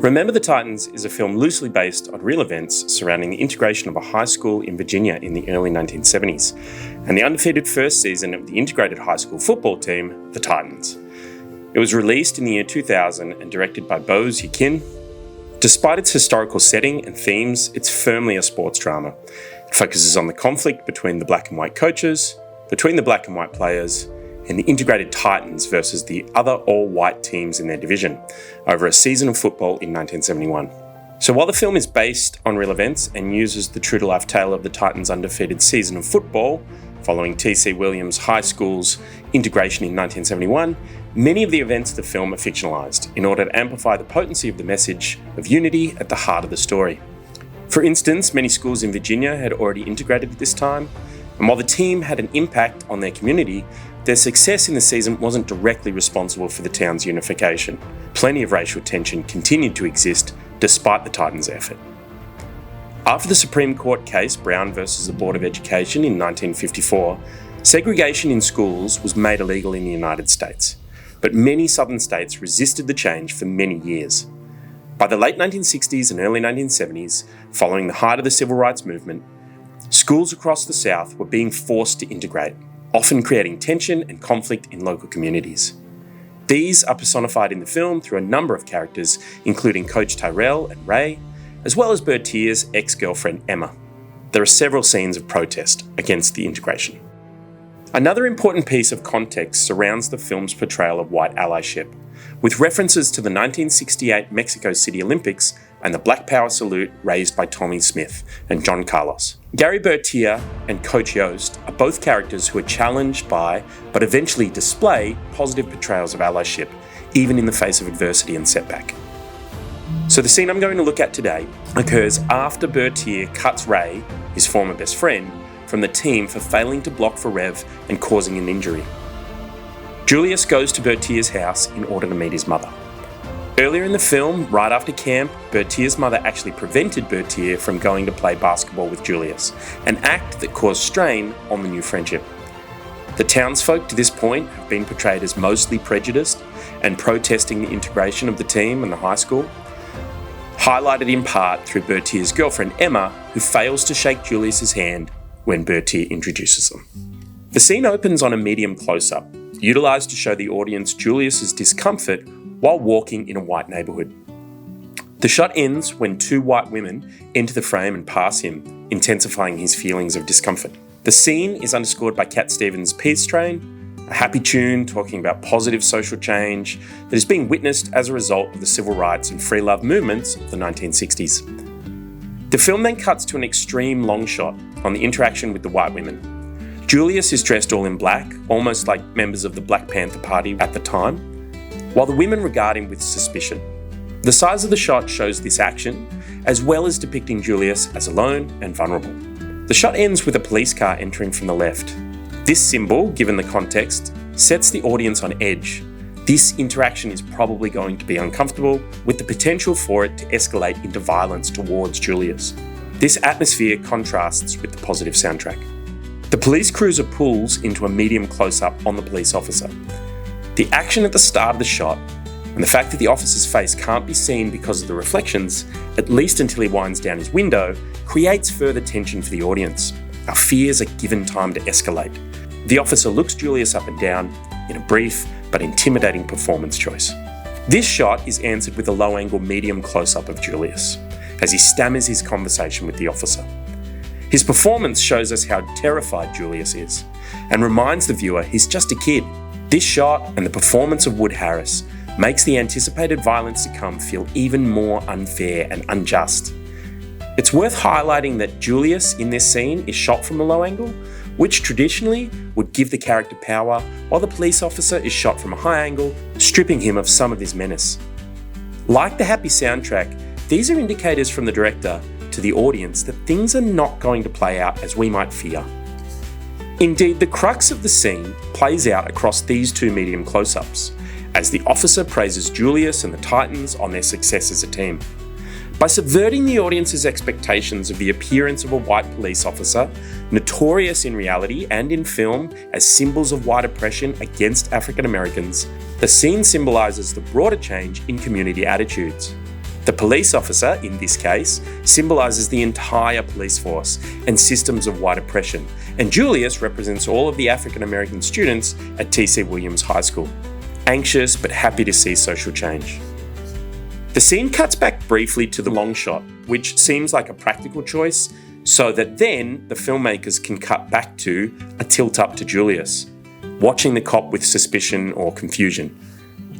Remember the Titans is a film loosely based on real events surrounding the integration of a high school in Virginia in the early 1970s, and the undefeated first season of the integrated high school football team, the Titans. It was released in the year 2000 and directed by Bose Yakin. Despite its historical setting and themes, it's firmly a sports drama. It focuses on the conflict between the black and white coaches, between the black and white players, and the integrated Titans versus the other all-white teams in their division over a season of football in 1971. So while the film is based on real events and uses the true-to-life tale of the Titans' undefeated season of football following T.C. Williams High School's integration in 1971, many of the events of the film are fictionalised in order to amplify the potency of the message of unity at the heart of the story. For instance, many schools in Virginia had already integrated at this time, and while the team had an impact on their community, their success in the season wasn't directly responsible for the town's unification. Plenty of racial tension continued to exist despite the Titans' effort. After the Supreme Court case Brown versus the Board of Education in 1954, segregation in schools was made illegal in the United States, but many southern states resisted the change for many years. By the late 1960s and early 1970s, following the height of the civil rights movement, schools across the South were being forced to integrate, often creating tension and conflict in local communities. These are personified in the film through a number of characters, including Coach Tyrell and Ray, as well as Bertier's ex-girlfriend Emma. There are several scenes of protest against the integration. Another important piece of context surrounds the film's portrayal of white allyship, with references to the 1968 Mexico City Olympics and the Black Power salute raised by Tommy Smith and John Carlos. Gary Bertier and Coach Yost are both characters who are challenged by, but eventually display, positive portrayals of allyship, even in the face of adversity and setback. So the scene I'm going to look at today occurs after Bertier cuts Ray, his former best friend, from the team for failing to block for Rev and causing an injury. Julius goes to Bertier's house in order to meet his mother. Earlier in the film, right after camp, Bertier's mother actually prevented Bertier from going to play basketball with Julius, an act that caused strain on the new friendship. The townsfolk to this point have been portrayed as mostly prejudiced and protesting the integration of the team and the high school, highlighted in part through Bertier's girlfriend Emma, who fails to shake Julius's hand when Bertier introduces them. The scene opens on a medium close-up, utilised to show the audience Julius's discomfort while walking in a white neighbourhood. The shot ends when two white women enter the frame and pass him, intensifying his feelings of discomfort. The scene is underscored by Cat Stevens' Peace Train, a happy tune talking about positive social change that is being witnessed as a result of the civil rights and free love movements of the 1960s. The film then cuts to an extreme long shot on the interaction with the white women. Julius is dressed all in black, almost like members of the Black Panther Party at the time, while the women regard him with suspicion. The size of the shot shows this action, as well as depicting Julius as alone and vulnerable. The shot ends with a police car entering from the left. This symbol, given the context, sets the audience on edge. This interaction is probably going to be uncomfortable, with the potential for it to escalate into violence towards Julius. This atmosphere contrasts with the positive soundtrack. The police cruiser pulls into a medium close-up on the police officer. The action at the start of the shot, and the fact that the officer's face can't be seen because of the reflections, at least until he winds down his window, creates further tension for the audience. Our fears are given time to escalate. The officer looks Julius up and down in a brief but intimidating performance choice. This shot is answered with a low-angle medium close-up of Julius, as he stammers his conversation with the officer. His performance shows us how terrified Julius is, and reminds the viewer he's just a kid. This shot and the performance of Wood Harris makes the anticipated violence to come feel even more unfair and unjust. It's worth highlighting that Julius in this scene is shot from a low angle, which traditionally would give the character power, while the police officer is shot from a high angle, stripping him of some of his menace. Like the happy soundtrack, these are indicators from the director to the audience that things are not going to play out as we might fear. Indeed, the crux of the scene plays out across these two medium close-ups, as the officer praises Julius and the Titans on their success as a team. By subverting the audience's expectations of the appearance of a white police officer, notorious in reality and in film as symbols of white oppression against African Americans, the scene symbolises the broader change in community attitudes. The police officer, in this case, symbolises the entire police force and systems of white oppression, and Julius represents all of the African American students at T.C. Williams High School, anxious but happy to see social change. The scene cuts back briefly to the long shot, which seems like a practical choice, so that then the filmmakers can cut back to a tilt-up to Julius, watching the cop with suspicion or confusion.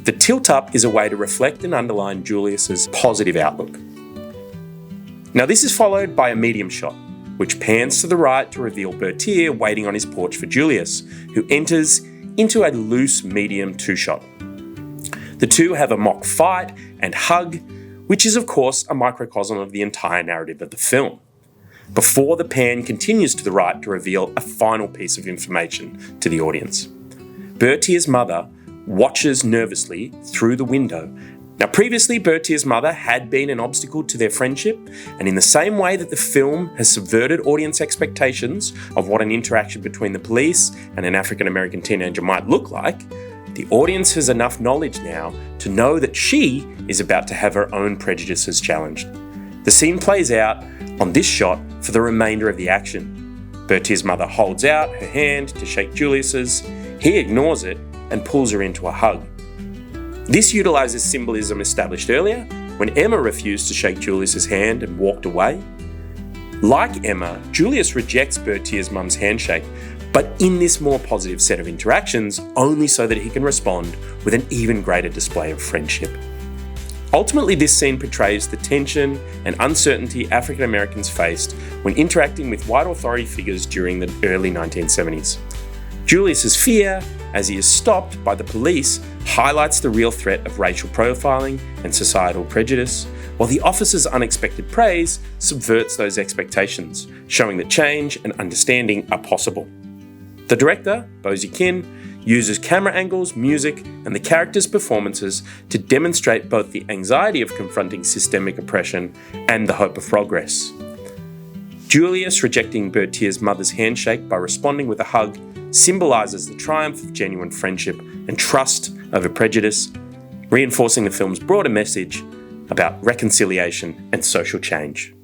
The tilt-up is a way to reflect and underline Julius's positive outlook. Now this is followed by a medium shot, which pans to the right to reveal Bertier waiting on his porch for Julius, who enters into a loose medium two-shot. The two have a mock fight and hug, which is of course a microcosm of the entire narrative of the film, before the pan continues to the right to reveal a final piece of information to the audience. Bertier's mother watches nervously through the window. Now previously, Bertier's mother had been an obstacle to their friendship, and in the same way that the film has subverted audience expectations of what an interaction between the police and an African American teenager might look like, the audience has enough knowledge now to know that she is about to have her own prejudices challenged. The scene plays out on this shot for the remainder of the action. Bertier's mother holds out her hand to shake Julius's. He ignores it and pulls her into a hug. This utilises symbolism established earlier when Emma refused to shake Julius's hand and walked away. Like Emma, Julius rejects Bertier's mum's handshake, but in this more positive set of interactions, only so that he can respond with an even greater display of friendship. Ultimately, this scene portrays the tension and uncertainty African Americans faced when interacting with white authority figures during the early 1970s. Julius's fear, as he is stopped by the police, highlights the real threat of racial profiling and societal prejudice, while the officer's unexpected praise subverts those expectations, showing that change and understanding are possible. The director, Bosie Kin, uses camera angles, music, and the characters' performances to demonstrate both the anxiety of confronting systemic oppression and the hope of progress. Julius rejecting Bertier's mother's handshake by responding with a hug symbolises the triumph of genuine friendship and trust over prejudice, reinforcing the film's broader message about reconciliation and social change.